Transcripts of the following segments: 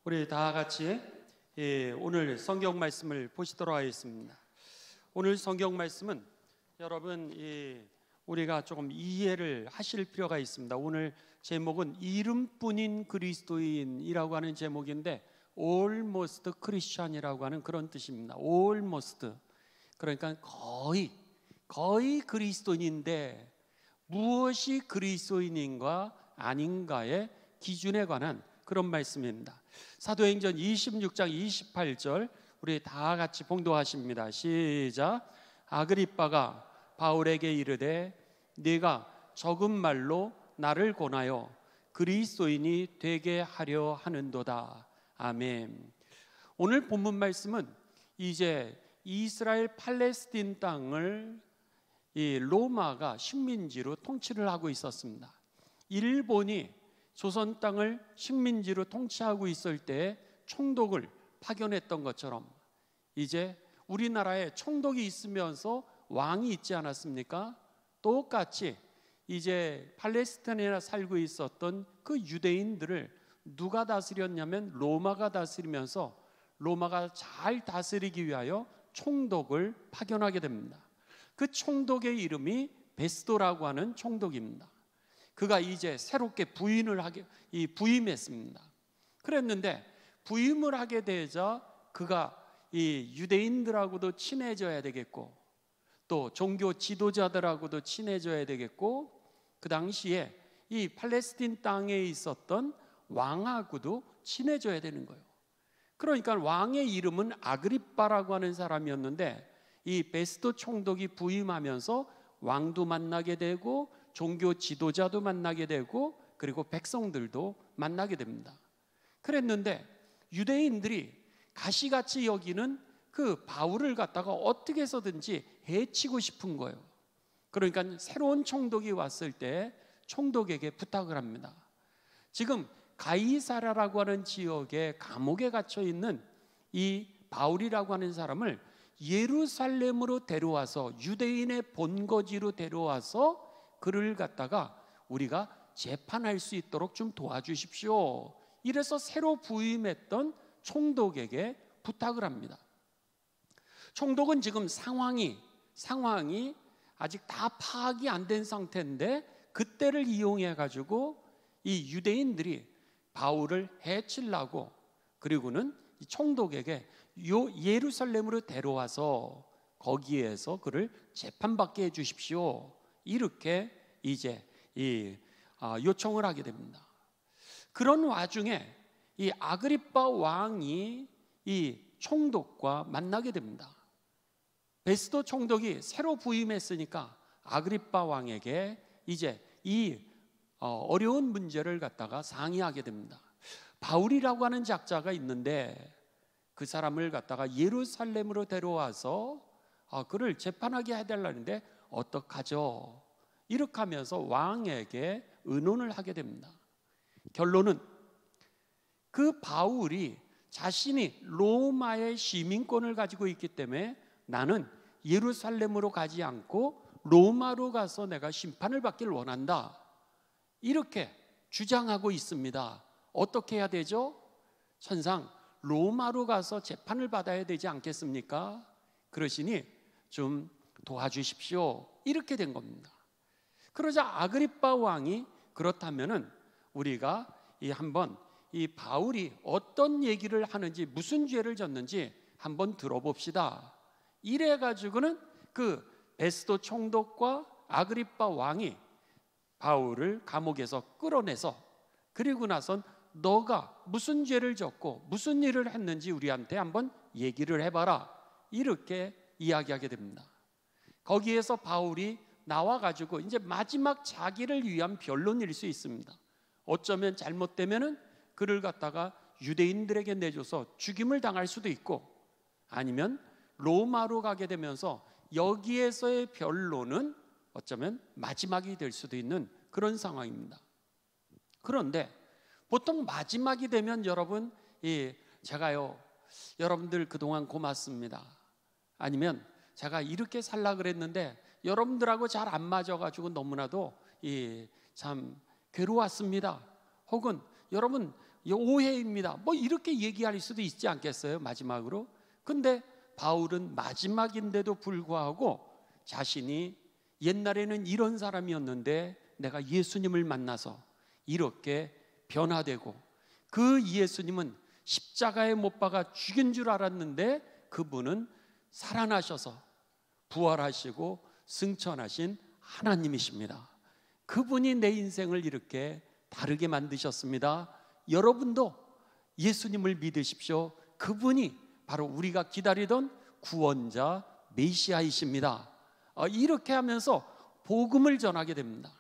우리 다 같이 오늘 성경 말씀을 보시도록 하겠습니다. 오늘 성경 말씀은 여러분 우리가 조금 이해를 하실 필요가 있습니다. 오늘 제목은 이름뿐인 그리스도인이라고 하는 제목인데 almost Christian이라고 하는 그런 뜻입니다. almost, 그러니까 거의 그리스도인인데 무엇이 그리스도인인가 아닌가의 기준에 관한 그런 말씀입니다. 사도행전 26장 28절 우리 다 같이 봉독하십니다. 시작. 아그리빠가 바울에게 이르되 네가 적은 말로 나를 권하여 그리스도인이 되게 하려 하는도다. 아멘. 오늘 본문 말씀은 이제 이스라엘 팔레스틴 땅을 이 로마가 식민지로 통치를 하고 있었습니다. 일본이 조선 땅을 식민지로 통치하고 있을 때 총독을 파견했던 것처럼 이제 우리나라에 총독이 있으면서 왕이 있지 않았습니까? 똑같이 이제 팔레스타인에 살고 있었던 그 유대인들을 누가 다스렸냐면 로마가 다스리면서 로마가 잘 다스리기 위하여 총독을 파견하게 됩니다. 그 총독의 이름이 베스도라고 하는 총독입니다. 그가 이제 새롭게 부임했습니다. 그랬는데 부임을 하게 되자 그가 이 유대인들하고도 친해져야 되겠고 또 종교 지도자들하고도 친해져야 되겠고 그 당시에 이 팔레스틴 땅에 있었던 왕하고도 친해져야 되는 거예요. 그러니까 왕의 이름은 아그리빠라고 하는 사람이었는데 이 베스도 총독이 부임하면서 왕도 만나게 되고 종교 지도자도 만나게 되고 그리고 백성들도 만나게 됩니다. 그랬는데 유대인들이 가시같이 여기는 그 바울을 갖다가 어떻게 해서든지 해치고 싶은 거예요. 그러니까 새로운 총독이 왔을 때 총독에게 부탁을 합니다. 지금 가이사라라고 하는 지역의 감옥에 갇혀 있는 이 바울이라고 하는 사람을 예루살렘으로 데려와서 유대인의 본거지로 데려와서 그를 갖다가 우리가 재판할 수 있도록 좀 도와주십시오. 이래서 새로 부임했던 총독에게 부탁을 합니다. 총독은 지금 상황이 아직 다 파악이 안 된 상태인데 그때를 이용해 가지고 이 유대인들이 바울을 해치려고 그리고는 이 총독에게 예루살렘으로 데려와서 거기에서 그를 재판받게 해주십시오. 이렇게 이제 요청을 하게 됩니다. 그런 와중에 이 아그리빠 왕이 이 총독과 만나게 됩니다. 베스도 총독이 새로 부임했으니까 아그리빠 왕에게 이제 이 어려운 문제를 갖다가 상의하게 됩니다. 바울이라고 하는 작자가 있는데 그 사람을 갖다가 예루살렘으로 데려와서 그를 재판하게 해달라는데 어떡하죠? 이렇게 하면서 왕에게 의논을 하게 됩니다. 결론은 그 바울이 자신이 로마의 시민권을 가지고 있기 때문에 나는 예루살렘으로 가지 않고 로마로 가서 내가 심판을 받길 원한다. 이렇게 주장하고 있습니다. 어떻게 해야 되죠? 천상 로마로 가서 재판을 받아야 되지 않겠습니까? 그러시니 좀 도와주십시오. 이렇게 된 겁니다. 그러자 아그리빠 왕이 그렇다면은 우리가 한번 이 바울이 어떤 얘기를 하는지 무슨 죄를 졌는지 한번 들어봅시다. 이래 가지고는 그 베스도 총독과 아그리빠 왕이 바울을 감옥에서 끌어내서 그리고 나선 너가 무슨 죄를 졌고 무슨 일을 했는지 우리한테 한번 얘기를 해봐라. 이렇게 이야기하게 됩니다. 거기에서 바울이 나와가지고 이제 마지막 자기를 위한 변론일 수 있습니다. 어쩌면 잘못되면은 그를 갖다가 유대인들에게 내줘서 죽임을 당할 수도 있고 아니면 로마로 가게 되면서 여기에서의 변론은 어쩌면 마지막이 될 수도 있는 그런 상황입니다. 그런데 보통 마지막이 되면 여러분 제가요 여러분들 그동안 고맙습니다. 아니면 제가 이렇게 살라 그랬는데 여러분들하고 잘 안 맞아가지고 너무나도 참 괴로웠습니다. 혹은 여러분 오해입니다. 뭐 이렇게 얘기할 수도 있지 않겠어요? 마지막으로. 근데 바울은 마지막인데도 불구하고 자신이 옛날에는 이런 사람이었는데 내가 예수님을 만나서 이렇게 변화되고, 그 예수님은 십자가에 못 박아 죽인 줄 알았는데 그분은 살아나셔서 부활하시고 승천하신 하나님이십니다. 그분이 내 인생을 이렇게 다르게 만드셨습니다. 여러분도 예수님을 믿으십시오. 그분이 바로 우리가 기다리던 구원자 메시아이십니다. 이렇게 하면서 복음을 전하게 됩니다.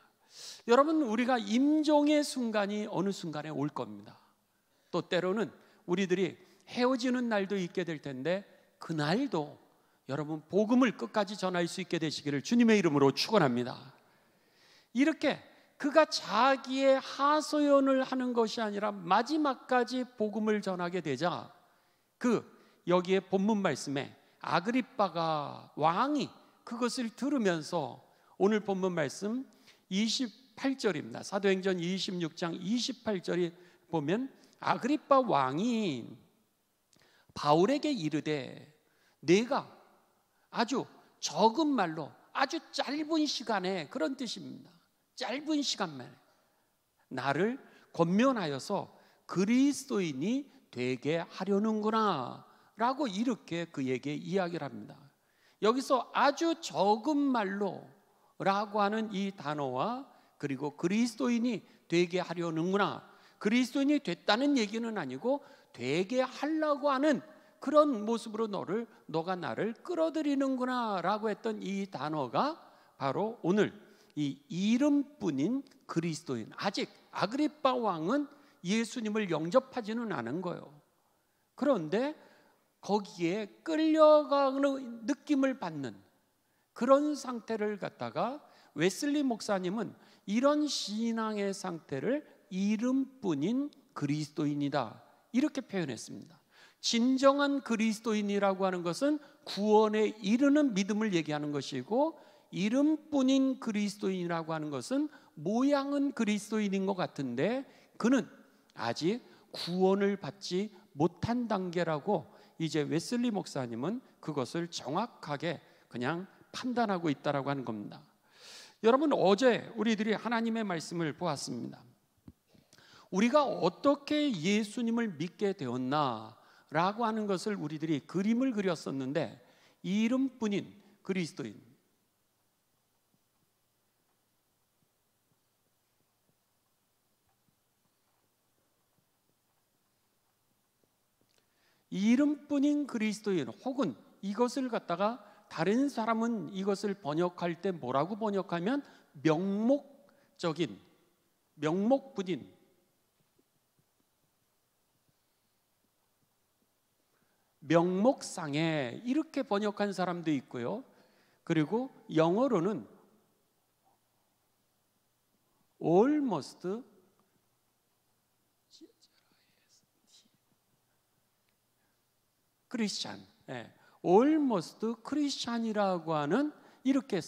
여러분, 우리가 임종의 순간이 어느 순간에 올 겁니다. 또 때로는 우리들이 헤어지는 날도 있게 될 텐데, 그날도 여러분 복음을 끝까지 전할 수 있게 되시기를 주님의 이름으로 축원합니다. 이렇게 그가 자기의 하소연을 하는 것이 아니라 마지막까지 복음을 전하게 되자, 여기에 본문 말씀에 아그리빠가 왕이 그것을 들으면서, 오늘 본문 말씀 28절입니다. 사도행전 26장 28절이 보면 아그리빠 왕이 바울에게 이르되 내가 아주 적은 말로 아주 짧은 시간에, 그런 뜻입니다. 짧은 시간 만에 나를 권면하여서 그리스도인이 되게 하려는구나 라고 이렇게 그에게 이야기를 합니다. 여기서 아주 적은 말로 라고 하는 이 단어와, 그리고 그리스도인이 되게 하려는구나, 그리스도인이 됐다는 얘기는 아니고 되게 하려고 하는 그런 모습으로 너가 나를 끌어들이는구나 라고 했던 이 단어가 바로 오늘 이 이름뿐인 그리스도인, 아직 아그리빠 왕은 예수님을 영접하지는 않은 거예요. 그런데 거기에 끌려가는 느낌을 받는 그런 상태를 갖다가 웨슬리 목사님은 이런 신앙의 상태를 이름뿐인 그리스도인이다 이렇게 표현했습니다. 진정한 그리스도인이라고 하는 것은 구원에 이르는 믿음을 얘기하는 것이고, 이름뿐인 그리스도인이라고 하는 것은 모양은 그리스도인인 것 같은데 그는 아직 구원을 받지 못한 단계라고 이제 웨슬리 목사님은 그것을 정확하게 그냥 판단하고 있다라고 하는 겁니다. 여러분, 어제 우리들이 하나님의 말씀을 보았습니다. 우리가 어떻게 예수님을 믿게 되었나라고 하는 것을 우리들이 그림을 그렸었는데, 이름뿐인 그리스도인, 이름뿐인 그리스도인, 혹은 이것을 갖다가 다른 사람은 이것을 번역할 때 뭐라고 번역하면 명목적인, 명목뿐인, 명목상에 이렇게 번역한 사람도 있고요. 그리고 영어로는 almost 크리스찬, almost 크리스찬이라고 하는 이렇게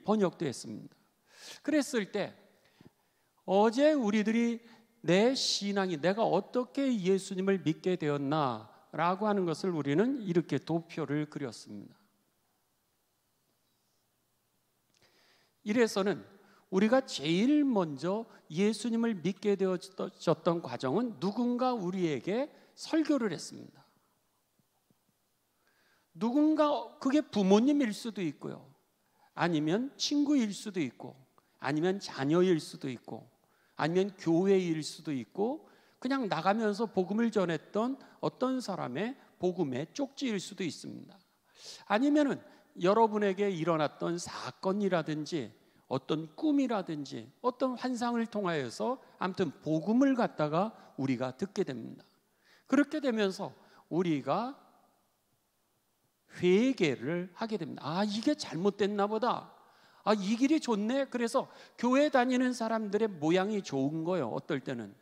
번역도 했습니다. 그랬을 때 어제 우리들이 내 신앙이, 내가 어떻게 예수님을 믿게 되었나라고 하는 것을 우리는 이렇게 도표를 그렸습니다. 이래서는 우리가 제일 먼저 예수님을 믿게 되어졌던 과정은 누군가 우리에게 설교를 했습니다. 누군가, 그게 부모님일 수도 있고요, 아니면 친구일 수도 있고, 아니면 자녀일 수도 있고, 아니면 교회일 수도 있고, 그냥 나가면서 복음을 전했던 어떤 사람의 복음의 쪽지일 수도 있습니다. 아니면은 여러분에게 일어났던 사건이라든지 어떤 꿈이라든지 어떤 환상을 통하여서 아무튼 복음을 갖다가 우리가 듣게 됩니다. 그렇게 되면서 우리가 회개를 하게 됩니다. 아, 이게 잘못됐나 보다. 아, 이 길이 좋네. 그래서 교회 다니는 사람들의 모양이 좋은 거예요, 어떨 때는.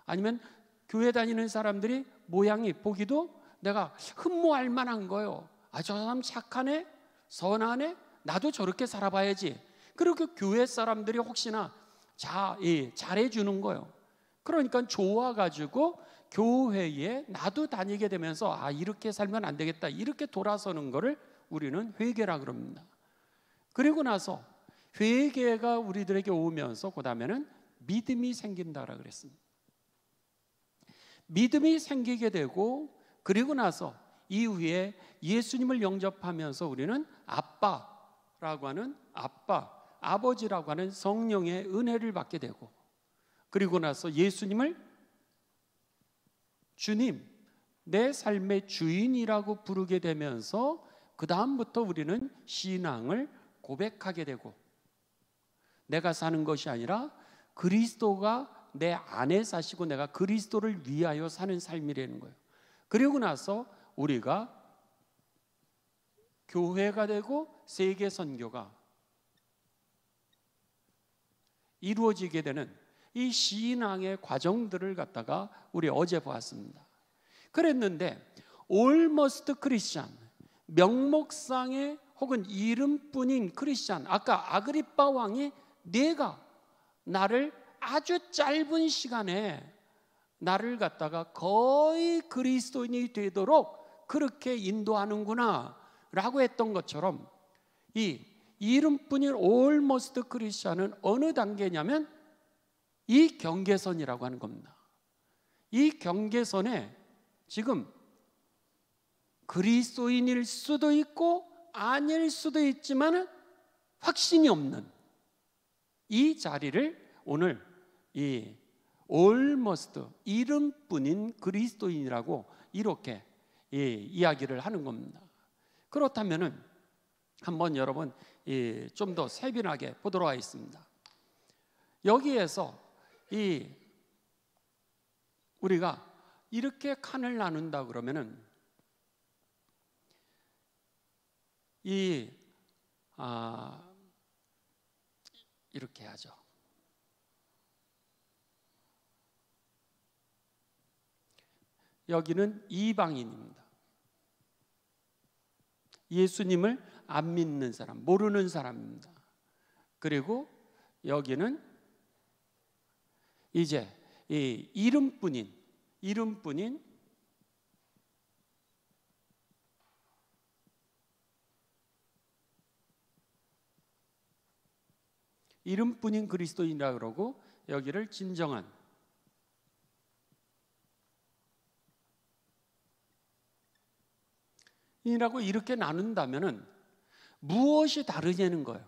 아니면 교회 다니는 사람들이 모양이 보기도 내가 흠모할 만한 거예요. 아, 저 사람 착하네, 선하네, 나도 저렇게 살아봐야지. 그리고 교회 사람들이 혹시나 잘해주는 거예요. 그러니까 좋아가지고 교회에 나도 다니게 되면서 이렇게 살면 안 되겠다 이렇게 돌아서는 거를 우리는 회개라 그럽니다. 그리고 나서 회개가 우리들에게 오면서 그 다음에는 믿음이 생긴다라 그랬습니다. 믿음이 생기게 되고 그리고 나서 이후에 예수님을 영접하면서 우리는 아빠라고 하는 아버지라고 하는 성령의 은혜를 받게 되고 그리고 나서 예수님을 주님, 내 삶의 주인이라고 부르게 되면서 그 다음부터 우리는 신앙을 고백하게 되고 내가 사는 것이 아니라 그리스도가 내 안에 사시고 내가 그리스도를 위하여 사는 삶이라는 거예요. 그리고 나서 우리가 교회가 되고 세계 선교가 이루어지게 되는 이 신앙의 과정들을 갖다가 우리 어제 보았습니다. 그랬는데 almost Christian, 명목상의 혹은 이름뿐인 크리스찬, 아까 아그리빠 왕이 내가 나를 아주 짧은 시간에 나를 갖다가 거의 그리스도인이 되도록 그렇게 인도하는구나 라고 했던 것처럼 이 이름뿐인 almost 크리스찬은 어느 단계냐면 이 경계선이라고 하는 겁니다. 이 경계선에 지금 그리스도인일 수도 있고 아닐 수도 있지만 확신이 없는 이 자리를 오늘 이 almost 이름뿐인 그리스도인이라고 이렇게 이야기를 하는 겁니다. 그렇다면은 한번 여러분 좀 더 세분하게 보도록 하겠습니다. 여기에서 우리가 이렇게 칸을 나눈다 그러면은 이렇게 하죠. 여기는 이방인입니다. 예수님을 안 믿는 사람, 모르는 사람입니다. 그리고 여기는 이제 이 이름뿐인 그리스도인이라 그러고 여기를 진정한 이라고 이렇게 나눈다면은 무엇이 다르냐는 거예요.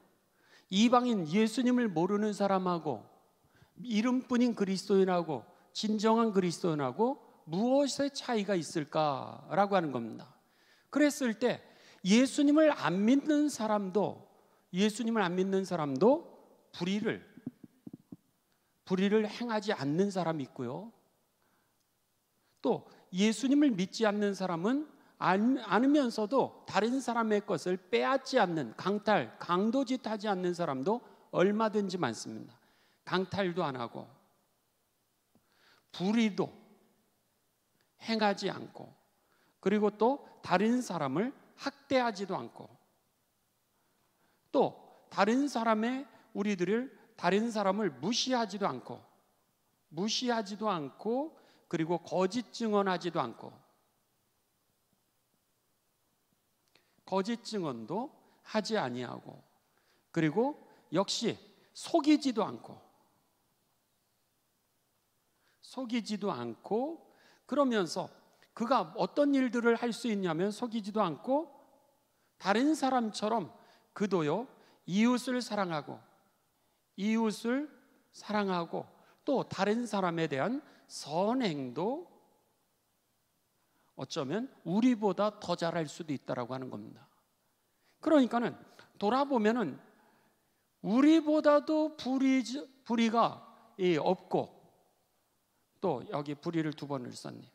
이방인 예수님을 모르는 사람하고 이름뿐인 그리스도인하고 진정한 그리스도인하고 무엇의 차이가 있을까라고 하는 겁니다. 그랬을 때 예수님을 안 믿는 사람도 불의를 행하지 않는 사람이 있고요. 또 예수님을 믿지 않는 사람은 않으면서도 다른 사람의 것을 빼앗지 않는 강도짓하지 않는 사람도 얼마든지 많습니다. 강탈도 안 하고 불의도 행하지 않고 그리고 또 다른 사람을 학대하지도 않고 또 다른 사람을 무시하지도 않고 그리고 거짓 증언하지도 않고 거짓 증언도 하지 아니하고 그리고 역시 속이지도 않고 그러면서 그가 어떤 일들을 할 수 있냐면 속이지도 않고 다른 사람처럼 그도요 이웃을 사랑하고 또 다른 사람에 대한 선행도 어쩌면 우리보다 더 잘할 수도 있다라고 하는 겁니다. 그러니까는 돌아보면은 우리보다도 불의가 없고 또 여기 불의를 2번을 썼네요.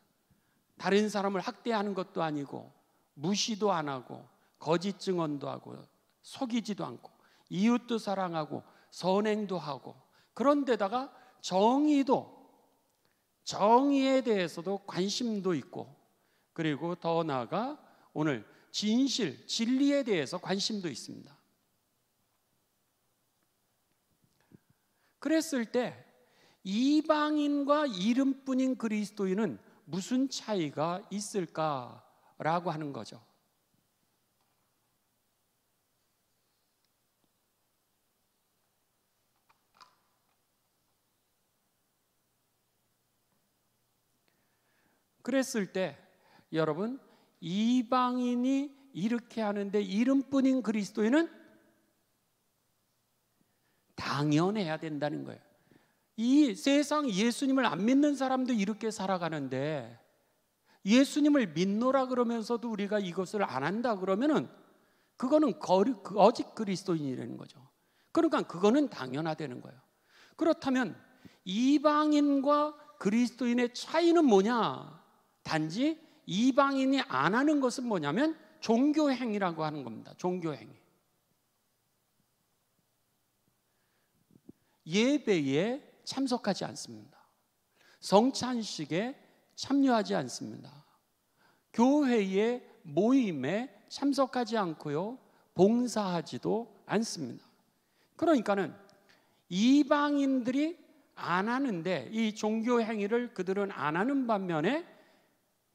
다른 사람을 학대하는 것도 아니고 무시도 안 하고 거짓 증언도 하고 속이지도 않고 이웃도 사랑하고 선행도 하고 그런데다가 정의에 대해서도 관심도 있고 그리고 더 나아가 오늘 진리에 대해서 관심도 있습니다. 그랬을 때 이방인과 이름뿐인 그리스도인은 무슨 차이가 있을까라고 하는 거죠. 그랬을 때 여러분, 이방인이 이렇게 하는데 이름뿐인 그리스도인은 당연해야 된다는 거예요. 이 세상 예수님을 안 믿는 사람도 이렇게 살아가는데 예수님을 믿노라 그러면서도 우리가 이것을 안 한다 그러면은 그거는 거짓 그리스도인이라는 거죠. 그러니까 그거는 당연하다는 거예요. 그렇다면 이방인과 그리스도인의 차이는 뭐냐? 단지 이방인이 안 하는 것은 뭐냐면 종교행위라고 하는 겁니다. 종교행위. 예배에 참석하지 않습니다. 성찬식에 참여하지 않습니다. 교회의 모임에 참석하지 않고요, 봉사하지도 않습니다. 그러니까는 이방인들이 안 하는데 이 종교 행위를 그들은 안 하는 반면에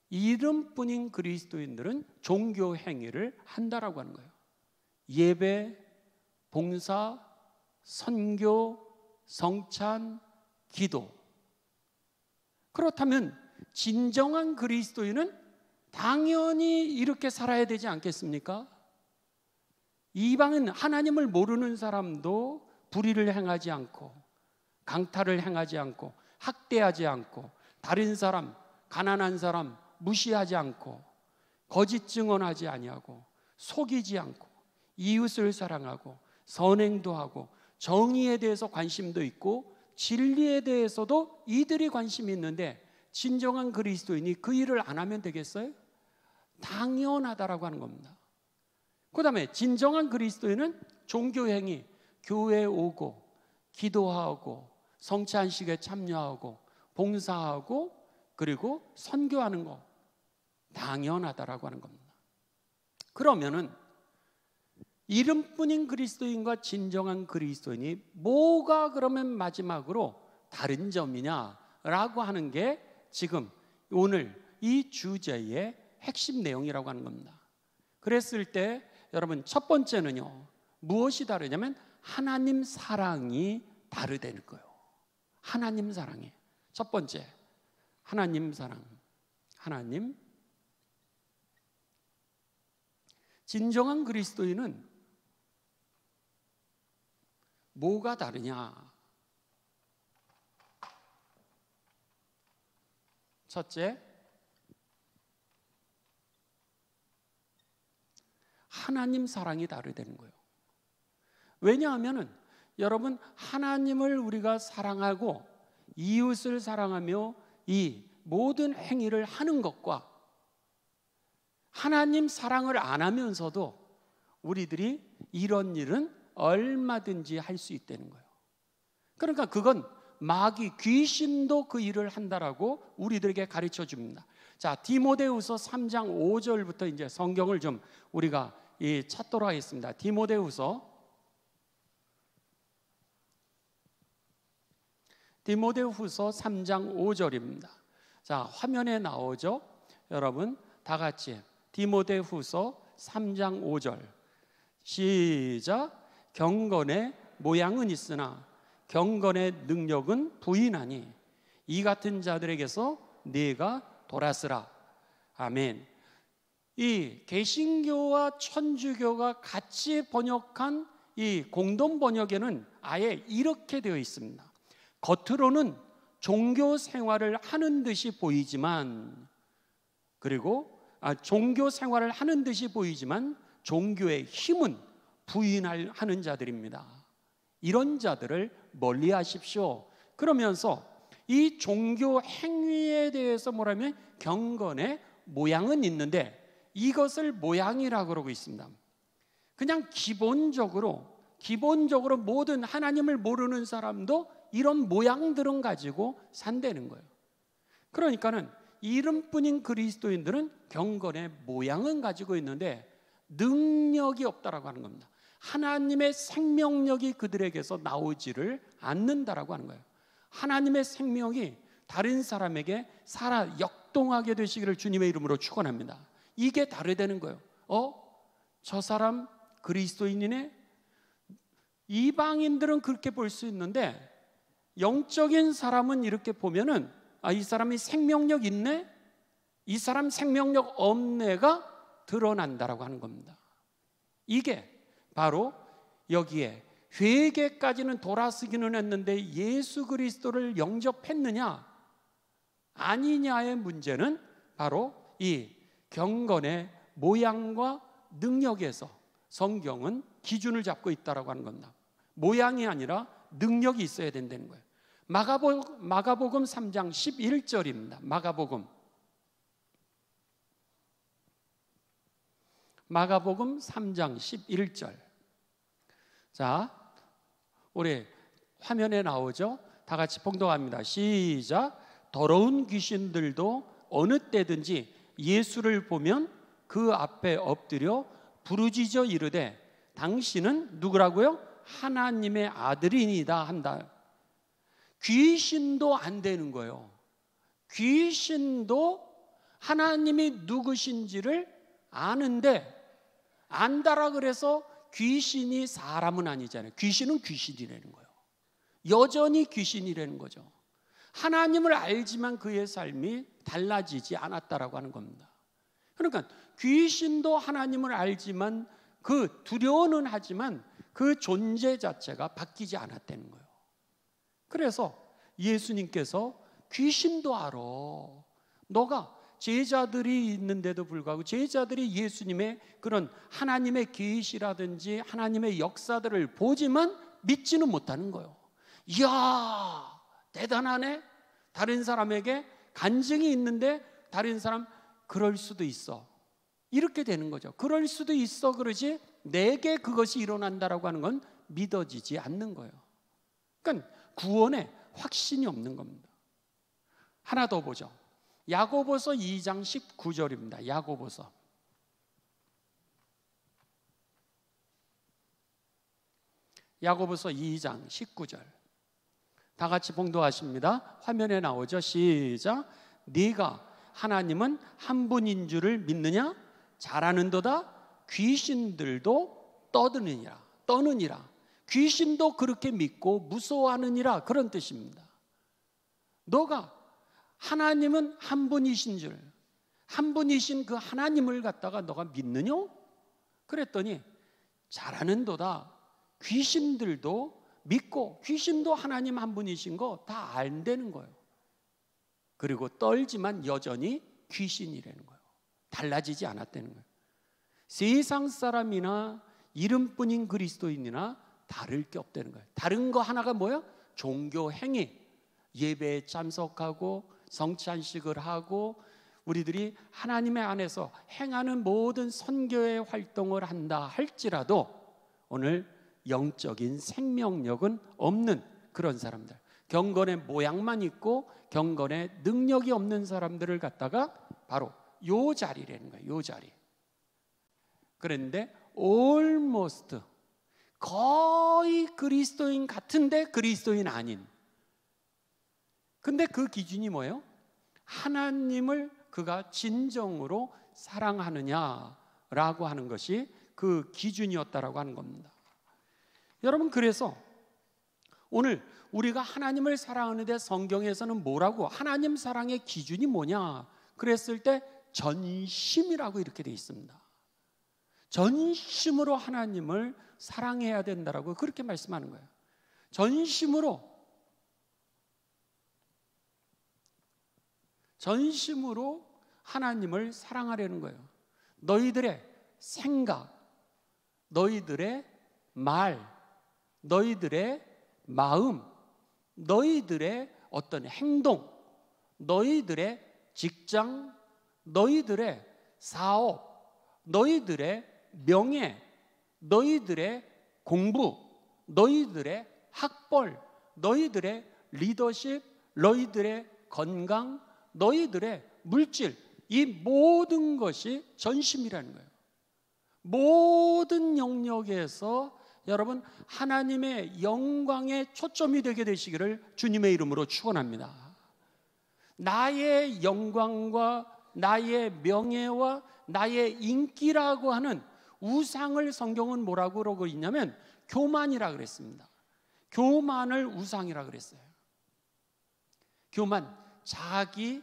이름뿐인 그리스도인들은 종교 행위를 한다라고 하는 거예요. 예배, 봉사, 선교, 성찬, 기도. 그렇다면 진정한 그리스도인은 당연히 이렇게 살아야 되지 않겠습니까? 이방인 하나님을 모르는 사람도 불의를 행하지 않고 강탈을 행하지 않고 학대하지 않고 다른 사람, 가난한 사람 무시하지 않고 거짓 증언하지 아니하고 속이지 않고 이웃을 사랑하고 선행도 하고 정의에 대해서 관심도 있고 진리에 대해서도 이들이 관심이 있는데 진정한 그리스도인이 그 일을 안 하면 되겠어요? 당연하다라고 하는 겁니다. 그 다음에 진정한 그리스도인은 종교행위, 교회에 오고 기도하고 성찬식에 참여하고 봉사하고 그리고 선교하는 거 당연하다라고 하는 겁니다. 그러면은 이름뿐인 그리스도인과 진정한 그리스도인이 뭐가 그러면 마지막으로 다른 점이냐라고 하는 게 지금 오늘 이 주제의 핵심 내용이라고 하는 겁니다. 그랬을 때 여러분, 첫 번째는요, 무엇이 다르냐면 하나님 사랑이 다르다는 거예요. 하나님 사랑이. 첫 번째, 하나님 사랑. 하나님. 진정한 그리스도인은 뭐가 다르냐? 첫째, 하나님 사랑이 다르다는 거예요. 왜냐하면은 여러분, 하나님을 우리가 사랑하고 이웃을 사랑하며 이 모든 행위를 하는 것과 하나님 사랑을 안 하면서도 우리들이 이런 일은 얼마든지 할 수 있다는 거예요. 그러니까 그건 마귀, 귀신도 그 일을 한다라고 우리들에게 가르쳐 줍니다. 자, 디모데후서 3장 5절부터 이제 성경을 좀 우리가 찾도록 하겠습니다. 디모데후서 3장 5절입니다. 자, 화면에 나오죠? 여러분 다 같이 디모데후서 3장 5절 시작. 경건의 모양은 있으나 경건의 능력은 부인하니 이 같은 자들에게서 네가 돌아서라. 아멘. 이 개신교와 천주교가 같이 번역한 이 공동 번역에는 아예 이렇게 되어 있습니다. 겉으로는 종교 생활을 하는 듯이 보이지만, 그리고 종교 생활을 하는 듯이 보이지만 종교의 힘은 부인하는 자들입니다. 이런 자들을 멀리하십시오. 그러면서 이 종교 행위에 대해서 뭐라면 경건의 모양은 있는데 이것을 모양이라고 그러고 있습니다. 그냥 기본적으로 모든 하나님을 모르는 사람도 이런 모양들은 가지고 산다는 거예요. 그러니까는 이름뿐인 그리스도인들은 경건의 모양은 가지고 있는데 능력이 없다라고 하는 겁니다. 하나님의 생명력이 그들에게서 나오지를 않는다라고 하는 거예요. 하나님의 생명이 다른 사람에게 살아 역동하게 되시기를 주님의 이름으로 축원합니다. 이게 다르다는 거예요. 저 사람 그리스도인이네? 이방인들은 그렇게 볼 수 있는데 영적인 사람은 이렇게 보면은 이 사람이 생명력 있네? 이 사람 생명력 없네가 드러난다라고 하는 겁니다. 이게 바로 여기에 회개까지는 돌아서기는 했는데 예수 그리스도를 영접했느냐 아니냐의 문제는 바로 이 경건의 모양과 능력에서 성경은 기준을 잡고 있다라고 하는 겁니다. 모양이 아니라 능력이 있어야 된다는 거예요. 마가복음 3장 11절입니다. 마가복음 3장 11절. 자, 우리 화면에 나오죠? 다 같이 봉독합니다. 시작. 더러운 귀신들도 어느 때든지 예수를 보면 그 앞에 엎드려 부르짖어 이르되 당신은 누구라고요? 하나님의 아들이니다 한다. 귀신도 안 되는 거예요. 귀신도 하나님이 누구신지를 아는데 안다라 그래서 귀신이 사람은 아니잖아요. 귀신은 귀신이라는 거예요. 여전히 귀신이라는 거죠. 하나님을 알지만 그의 삶이 달라지지 않았다라고 하는 겁니다. 그러니까 귀신도 하나님을 알지만 그 두려워는 하지만 그 존재 자체가 바뀌지 않았다는 거예요. 그래서 예수님께서 귀신도 알아. 너가 제자들이 있는데도 불구하고 제자들이 예수님의 그런 하나님의 계시라든지 하나님의 역사들을 보지만 믿지는 못하는 거예요. 이야, 대단하네. 다른 사람에게 간증이 있는데 다른 사람 그럴 수도 있어. 이렇게 되는 거죠. 그럴 수도 있어 그러지 내게 그것이 일어난다라고 하는 건 믿어지지 않는 거예요. 그러니까 구원에 확신이 없는 겁니다. 하나 더 보죠. 야고보서 2장 19절입니다. 야고보서 2장 19절. 다 같이 봉독하십니다. 화면에 나오죠. 시작. 네가 하나님은 한 분인 줄을 믿느냐? 잘하는도다. 귀신들도 떠느니라. 귀신도 그렇게 믿고 무서워하느니라. 그런 뜻입니다. 너가 하나님은 한 분이신 줄, 한 분이신 그 하나님을 갖다가 너가 믿느냐? 그랬더니 잘하는도다. 귀신들도 믿고 귀신도 하나님 한 분이신 거 다 안되는 거예요. 그리고 떨지만 여전히 귀신이라는 거예요. 달라지지 않았다는 거예요. 세상 사람이나 이름뿐인 그리스도인이나 다를 게 없다는 거예요. 다른 거 하나가 뭐야? 종교 행위, 예배에 참석하고 성찬식을 하고 우리들이 하나님의 안에서 행하는 모든 선교의 활동을 한다 할지라도 오늘 영적인 생명력은 없는 그런 사람들, 경건의 모양만 있고 경건의 능력이 없는 사람들을 갖다가 바로 요 자리라는 거예요. 요 자리. 그런데 almost 거의 그리스도인 같은데 그리스도인 아닌. 근데 그 기준이 뭐예요? 하나님을 그가 진정으로 사랑하느냐라고 하는 것이 그 기준이었다라고 하는 겁니다. 여러분, 그래서 오늘 우리가 하나님을 사랑하는데 성경에서는 뭐라고, 하나님 사랑의 기준이 뭐냐 그랬을 때 전심이라고 이렇게 되어 있습니다. 전심으로 하나님을 사랑해야 된다라고 그렇게 말씀하는 거예요. 전심으로 하나님을 사랑하려는 거예요. 너희들의 생각, 너희들의 말, 너희들의 마음, 너희들의 어떤 행동, 너희들의 직장, 너희들의 사업, 너희들의 명예, 너희들의 공부, 너희들의 학벌, 너희들의 리더십, 너희들의 건강, 너희들의 물질, 이 모든 것이 전심이라는 거예요. 모든 영역에서 여러분 하나님의 영광에 초점이 되게 되시기를 주님의 이름으로 축원합니다. 나의 영광과 나의 명예와 나의 인기라고 하는 우상을 성경은 뭐라고 그러고 있냐면 교만이라 그랬습니다. 교만을 우상이라 그랬어요. 교만, 자기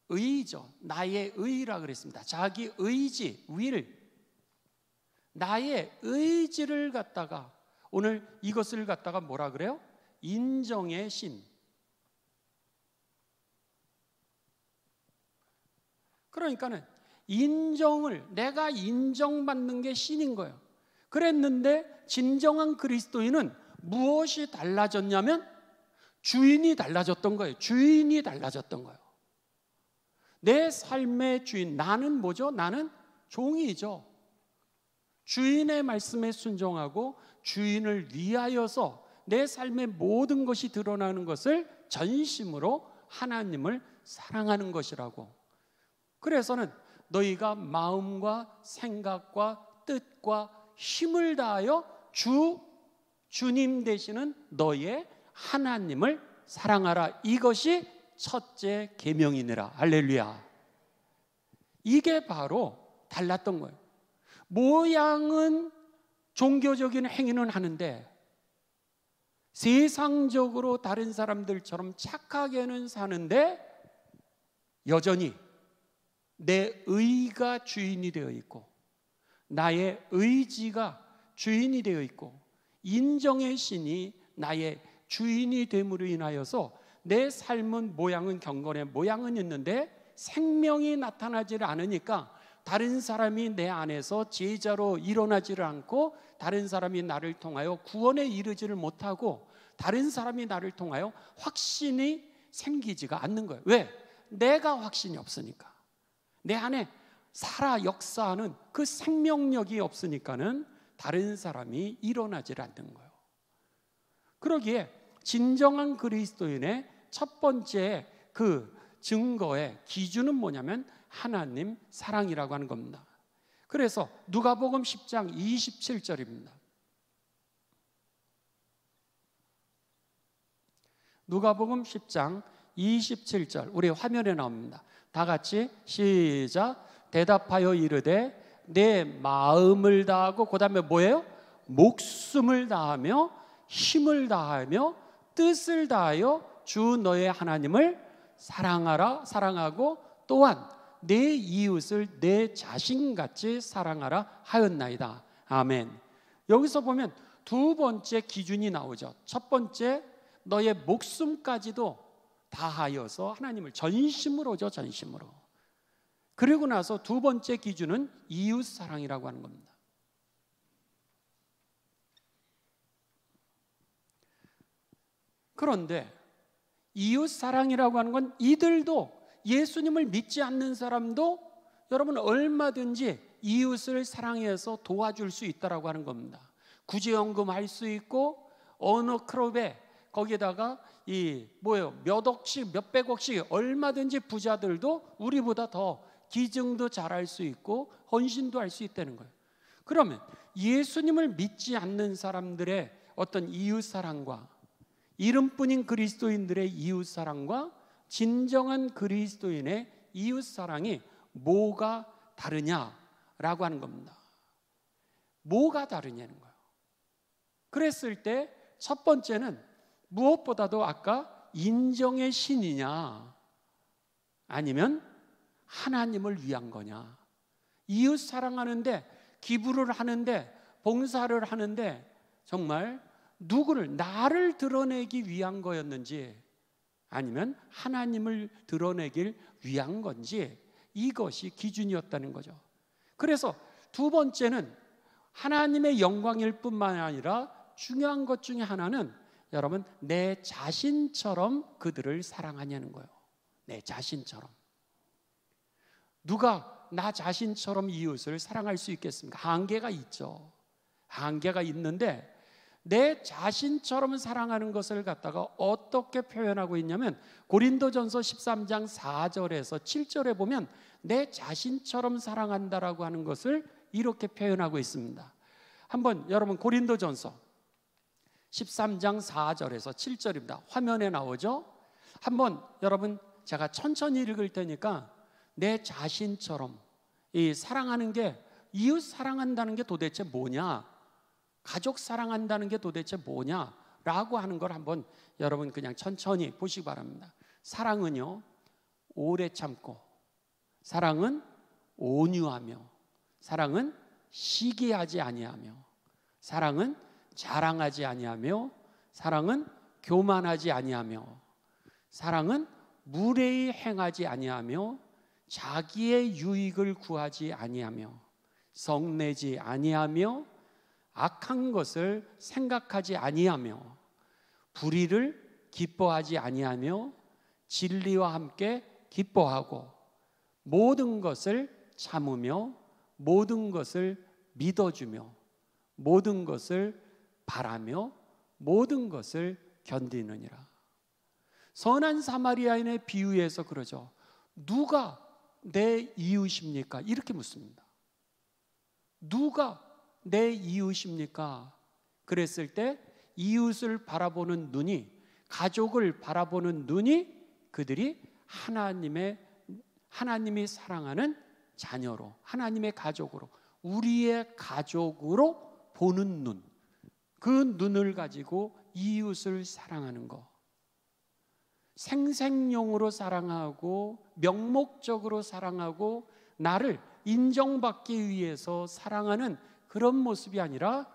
의죠. 나의 의라 그랬습니다. 자기 의지, will. 나의 의지를 갖다가 오늘 이것을 갖다가 뭐라 그래요? 인정의 신. 그러니까는 인정을, 내가 인정받는 게 신인 거예요. 그랬는데 진정한 그리스도인은 무엇이 달라졌냐면 주인이 달라졌던 거예요. 주인이 달라졌던 거예요. 내 삶의 주인, 나는 뭐죠? 나는 종이죠. 주인의 말씀에 순종하고 주인을 위하여서 내 삶의 모든 것이 드러나는 것을 전심으로 하나님을 사랑하는 것이라고. 그래서는 너희가 마음과 생각과 뜻과 힘을 다하여 주님 되시는 너의 하나님을 사랑하라. 이것이 첫째 계명이니라. 할렐루야. 이게 바로 달랐던 거예요. 모양은 종교적인 행위는 하는데 세상적으로 다른 사람들처럼 착하게는 사는데 여전히 내 의가 주인이 되어 있고 나의 의지가 주인이 되어 있고 인정의 신이 나의 주인이 됨으로 인하여서 내 삶은 모양은 경건의 모양은 있는데 생명이 나타나질 않으니까 다른 사람이 내 안에서 제자로 일어나지를 않고 다른 사람이 나를 통하여 구원에 이르지를 못하고 다른 사람이 나를 통하여 확신이 생기지가 않는 거예요. 왜? 내가 확신이 없으니까. 내 안에 살아 역사하는 그 생명력이 없으니까는 다른 사람이 일어나질 않는 거예요. 그러기에 진정한 그리스도인의 첫 번째 그 증거의 기준은 뭐냐면 하나님 사랑이라고 하는 겁니다. 그래서 누가복음 10장 27절입니다. 누가복음 10장 27절 우리 화면에 나옵니다. 다 같이 시작. 대답하여 이르되 내 마음을 다하고 그 다음에 뭐예요? 목숨을 다하며 힘을 다하며 뜻을 다하여 주 너의 하나님을 사랑하라. 사랑하고 또한 내 이웃을 내 자신같이 사랑하라 하였나이다. 아멘. 여기서 보면 두 번째 기준이 나오죠. 첫 번째 너의 목숨까지도 다하여서 하나님을 전심으로죠. 전심으로. 그리고 나서 두 번째 기준은 이웃 사랑이라고 하는 겁니다. 그런데 이웃 사랑이라고 하는 건 이들도 예수님을 믿지 않는 사람도 여러분 얼마든지 이웃을 사랑해서 도와줄 수 있다라고 하는 겁니다. 구제연금 할 수 있고 어느 클럽에 거기다가 몇 억씩 몇백억씩 얼마든지 부자들도 우리보다 더 기증도 잘할 수 있고 헌신도 할 수 있다는 거예요. 그러면 예수님을 믿지 않는 사람들의 어떤 이웃사랑과 이름뿐인 그리스도인들의 이웃사랑과 진정한 그리스도인의 이웃사랑이 뭐가 다르냐라고 하는 겁니다. 뭐가 다르냐는 거예요. 그랬을 때 첫 번째는 무엇보다도 아까 인정의 신이냐 아니면 하나님을 위한 거냐. 이웃 사랑하는데 기부를 하는데 봉사를 하는데 정말 누구를 나를 드러내기 위한 거였는지 아니면 하나님을 드러내길 위한 건지 이것이 기준이었다는 거죠. 그래서 두 번째는 하나님의 영광일 뿐만 아니라 중요한 것 중에 하나는 여러분 내 자신처럼 그들을 사랑하냐는 거예요. 내 자신처럼. 누가 나 자신처럼 이웃을 사랑할 수 있겠습니까? 한계가 있죠. 한계가 있는데 내 자신처럼 사랑하는 것을 갖다가 어떻게 표현하고 있냐면 고린도전서 13장 4절에서 7절에 보면 내 자신처럼 사랑한다라고 하는 것을 이렇게 표현하고 있습니다. 한번 여러분 고린도전서 13장 4절에서 7절입니다. 화면에 나오죠? 한번 여러분 제가 천천히 읽을 테니까 내 자신처럼 이 사랑하는 게, 이웃 사랑한다는 게 도대체 뭐냐, 가족 사랑한다는 게 도대체 뭐냐 라고 하는 걸 한번 여러분 그냥 천천히 보시기 바랍니다. 사랑은요, 오래 참고, 사랑은 온유하며, 사랑은 시기하지 아니하며, 사랑은 자랑하지 아니하며, 사랑은 교만하지 아니하며, 사랑은 무례히 행하지 아니하며, 자기의 유익을 구하지 아니하며, 성내지 아니하며, 악한 것을 생각하지 아니하며, 불의를 기뻐하지 아니하며, 진리와 함께 기뻐하고, 모든 것을 참으며, 모든 것을 믿어주며, 모든 것을 바라며, 모든 것을 견디느니라. 선한 사마리아인의 비유에서 그러죠. 누가 내 이웃입니까? 이렇게 묻습니다. 누가 내 이웃입니까? 그랬을 때 이웃을 바라보는 눈이, 가족을 바라보는 눈이 그들이 하나님이 사랑하는 자녀로, 하나님의 가족으로, 우리의 가족으로 보는 눈, 그 눈을 가지고 이웃을 사랑하는 것, 생생용으로 사랑하고 명목적으로 사랑하고 나를 인정받기 위해서 사랑하는 그런 모습이 아니라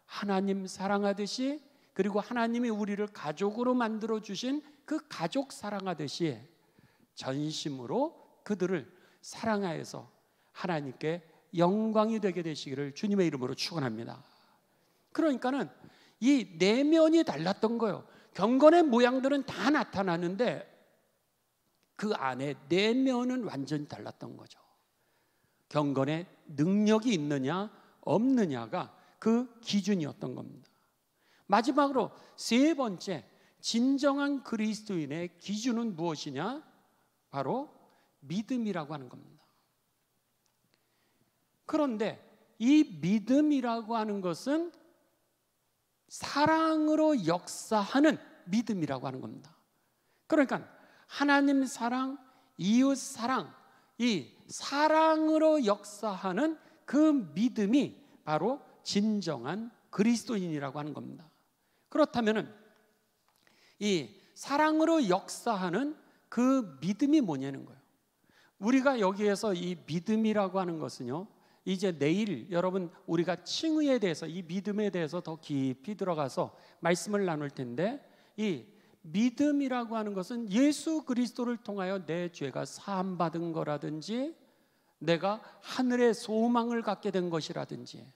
하나님 사랑하듯이, 그리고 하나님이 우리를 가족으로 만들어 주신 그 가족 사랑하듯이 전심으로 그들을 사랑하여서 하나님께 영광이 되게 되시기를 주님의 이름으로 축원합니다. 그러니까는 이 내면이 달랐던 거예요. 경건의 모양들은 다 나타나는데 그 안에 내면은 완전히 달랐던 거죠. 경건의 능력이 있느냐 없느냐가 그 기준이었던 겁니다. 마지막으로 세 번째, 진정한 그리스도인의 기준은 무엇이냐? 바로 믿음이라고 하는 겁니다. 그런데 이 믿음이라고 하는 것은 사랑으로 역사하는 믿음이라고 하는 겁니다. 그러니까 하나님 사랑, 이웃 사랑, 이 사랑으로 역사하는 그 믿음이 바로 진정한 그리스도인이라고 하는 겁니다. 그렇다면 이 사랑으로 역사하는 그 믿음이 뭐냐는 거예요. 우리가 여기에서 이 믿음이라고 하는 것은요, 이제 내일 여러분 우리가 칭의에 대해서, 이 믿음에 대해서 더 깊이 들어가서 말씀을 나눌 텐데, 이 믿음이라고 하는 것은 예수 그리스도를 통하여 내 죄가 사함받은 거라든지, 내가 하늘의 소망을 갖게 된 것이라든지,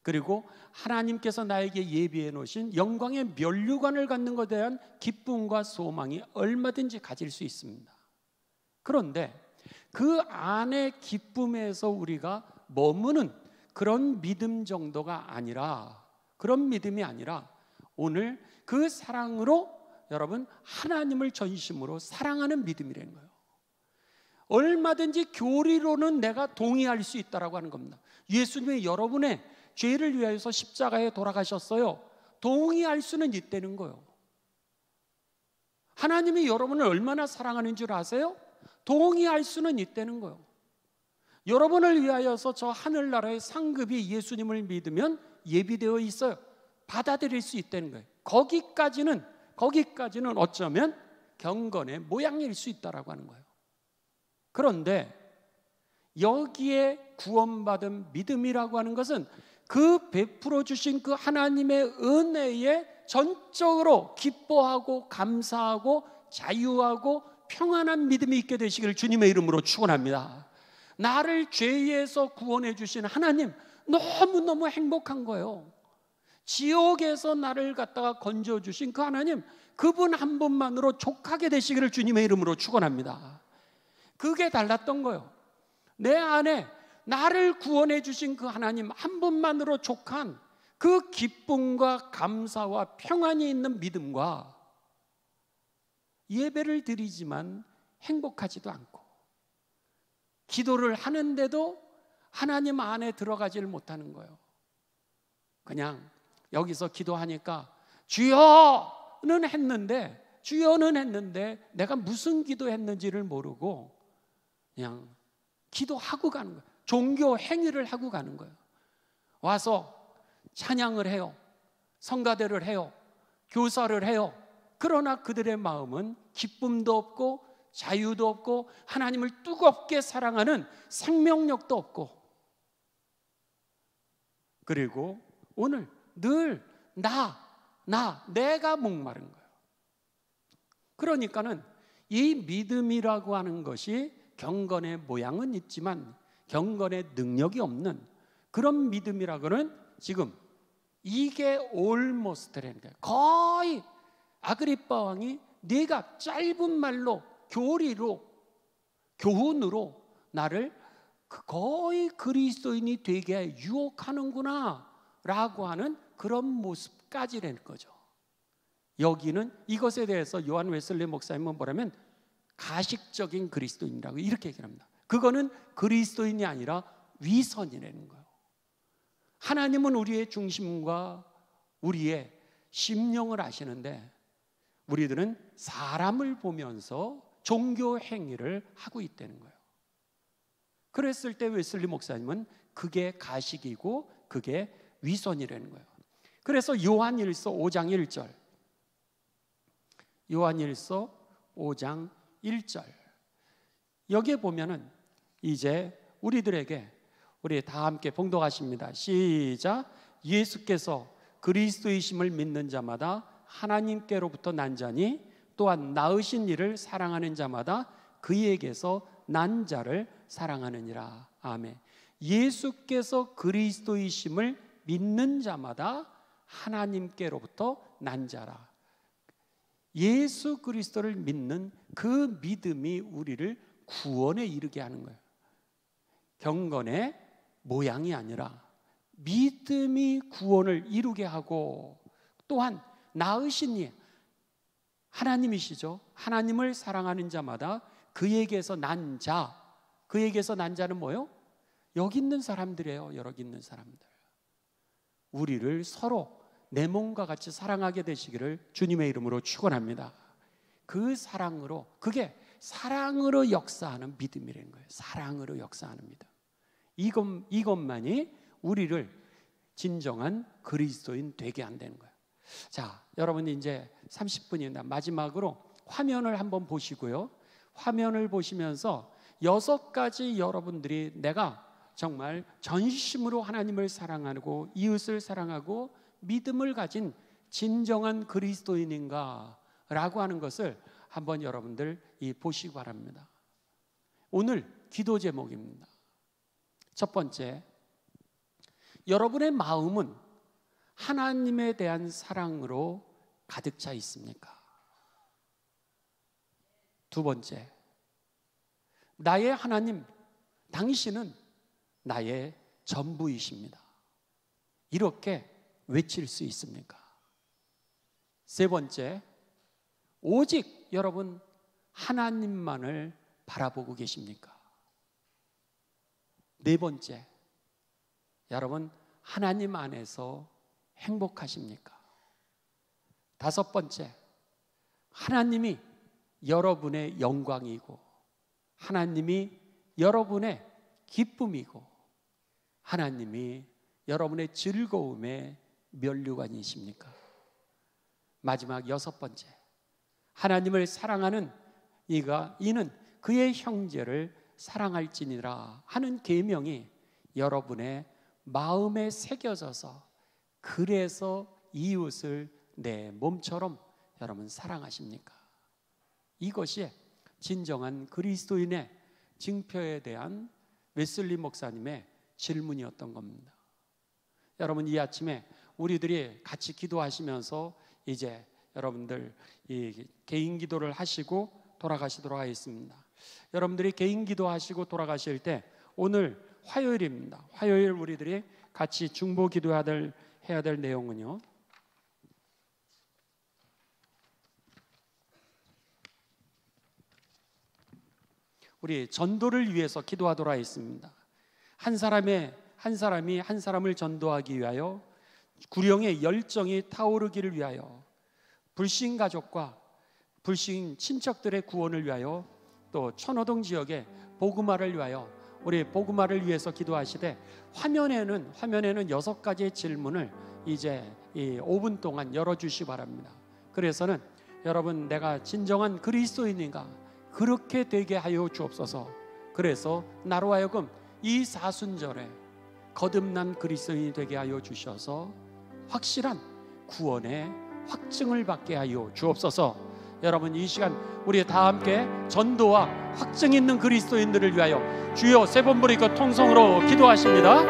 그리고 하나님께서 나에게 예비해 놓으신 영광의 면류관을 갖는 것에 대한 기쁨과 소망이 얼마든지 가질 수 있습니다. 그런데 그 안의 기쁨에서 우리가 머무는 그런 믿음 정도가 아니라, 그런 믿음이 아니라 오늘 그 사랑으로 여러분 하나님을 전심으로 사랑하는 믿음이라는 거예요. 얼마든지 교리로는 내가 동의할 수 있다라고 하는 겁니다. 예수님이 여러분의 죄를 위하여서 십자가에 돌아가셨어요. 동의할 수는 있다는 거예요. 하나님이 여러분을 얼마나 사랑하는 줄 아세요? 동의할 수는 있다는 거예요. 여러분을 위하여서 저 하늘나라의 상급이 예수님을 믿으면 예비되어 있어요. 받아들일 수 있다는 거예요. 거기까지는 어쩌면 경건의 모양일 수 있다라고 하는 거예요. 그런데 여기에 구원받은 믿음이라고 하는 것은 그 베풀어 주신 그 하나님의 은혜에 전적으로 기뻐하고 감사하고 자유하고 평안한 믿음이 있게 되시기를 주님의 이름으로 축원합니다. 나를 죄에서 구원해 주신 하나님, 너무너무 행복한 거예요. 지옥에서 나를 갖다가 건져 주신 그 하나님, 그분 한 분만으로 족하게 되시기를 주님의 이름으로 축원합니다. 그게 달랐던 거예요. 내 안에 나를 구원해 주신 그 하나님 한 분만으로 족한 그 기쁨과 감사와 평안이 있는 믿음과, 예배를 드리지만 행복하지도 않고, 기도를 하는데도 하나님 안에 들어가지를 못하는 거예요. 그냥 여기서 기도하니까 주여는 했는데 내가 무슨 기도했는지를 모르고 그냥 기도하고 가는 거예요. 종교 행위를 하고 가는 거예요. 와서 찬양을 해요. 성가대를 해요. 교사를 해요. 그러나 그들의 마음은 기쁨도 없고 자유도 없고 하나님을 뜨겁게 사랑하는 생명력도 없고, 그리고 오늘 늘 내가 목마른 거예요. 그러니까는 이 믿음이라고 하는 것이 경건의 모양은 있지만 경건의 능력이 없는 그런 믿음이라고는 지금 이게 almost라는 거예요. 거의 아그리빠 왕이 네가 짧은 말로 교훈으로 나를 거의 그리스도인이 되게 유혹하는구나 라고 하는 그런 모습까지라는 거죠. 여기는 이것에 대해서 요한 웨슬리 목사님은 뭐라면 가식적인 그리스도인이라고 이렇게 얘기를 합니다. 그거는 그리스도인이 아니라 위선이라는 거예요. 하나님은 우리의 중심과 우리의 심령을 아시는데 우리들은 사람을 보면서 종교 행위를 하고 있다는 거예요. 그랬을 때 웨슬리 목사님은 그게 가식이고 그게 위선이라는 거예요. 그래서 요한일서 5장 1절, 요한일서 5장 1절 여기에 보면은 이제 우리들에게, 우리 다 함께 봉독하십니다. 시작. 예수께서 그리스도이심을 믿는 자마다 하나님께로부터 난 자니 또한 낳으신 이를 사랑하는 자마다 그에게서 난 자를 사랑하느니라. 아멘. 예수께서 그리스도이심을 믿는 자마다 하나님께로부터 난 자라. 예수 그리스도를 믿는 그 믿음이 우리를 구원에 이르게 하는 거예요. 경건의 모양이 아니라 믿음이 구원을 이루게 하고, 또한 낳으신 이 하나님이시죠. 하나님을 사랑하는 자마다 그에게서 난 자, 그에게서 난 자는 뭐예요? 여기 있는 사람들이에요. 여기 있는 사람들. 우리를 서로 내 몸과 같이 사랑하게 되시기를 주님의 이름으로 축원합니다. 그 사랑으로, 그게 사랑으로 역사하는 믿음이라는 거예요. 사랑으로 역사하는 믿음. 이것만이 우리를 진정한 그리스도인 되게 한다는 거예요. 자, 여러분 이제 30분입니다. 마지막으로 화면을 한번 보시고요. 화면을 보시면서 6가지 여러분들이 내가 정말 전심으로 하나님을 사랑하고 이웃을 사랑하고 믿음을 가진 진정한 그리스도인인가 라고 하는 것을 한번 여러분들 보시기 바랍니다. 오늘 기도 제목입니다. 첫 번째, 여러분의 마음은 하나님에 대한 사랑으로 가득 차 있습니까? 두 번째, 나의 하나님, 당신은 나의 전부이십니다. 이렇게 외칠 수 있습니까? 세 번째, 오직 여러분 하나님만을 바라보고 계십니까? 네 번째, 여러분 하나님 안에서 행복하십니까? 다섯 번째, 하나님이 여러분의 영광이고 하나님이 여러분의 기쁨이고 하나님이 여러분의 즐거움의 면류관이십니까? 마지막 6번째, 하나님을 사랑하는 이는 그의 형제를 사랑할지니라 하는 계명이 여러분의 마음에 새겨져서 그래서 이웃을 내 몸처럼 여러분 사랑하십니까? 이것이 진정한 그리스도인의 징표에 대한 웨슬리 목사님의 질문이었던 겁니다. 여러분 이 아침에 우리들이 같이 기도하시면서 이제 여러분들 개인 기도를 하시고 돌아가시도록 하겠습니다. 여러분들이 개인 기도하시고 돌아가실 때 오늘 화요일입니다. 화요일 우리들이 같이 중보 기도해야 될 내용은요, 우리 전도를 위해서 기도하도록 하겠습니다. 한 사람이 한 사람을 전도하기 위하여 구령의 열정이 타오르기를 위하여, 불신 가족과 불신 친척들의 구원을 위하여, 또 천호동 지역의 복음화를 위하여 우리 복음화를 위해서 기도하시되, 화면에는 6가지의 질문을 이제 이 5분 동안 열어주시기 바랍니다. 그래서는 여러분, 내가 진정한 그리스도인인가 그렇게 되게 하여 주옵소서. 그래서 나로 하여금 이 사순절에 거듭난 그리스도인이 되게 하여 주셔서 확실한 구원의 확증을 받게 하여 주옵소서. 여러분, 이 시간 우리 다 함께 전도와 확증 있는 그리스도인들을 위하여 주여 세 번 부르고 통성으로 기도하십니다.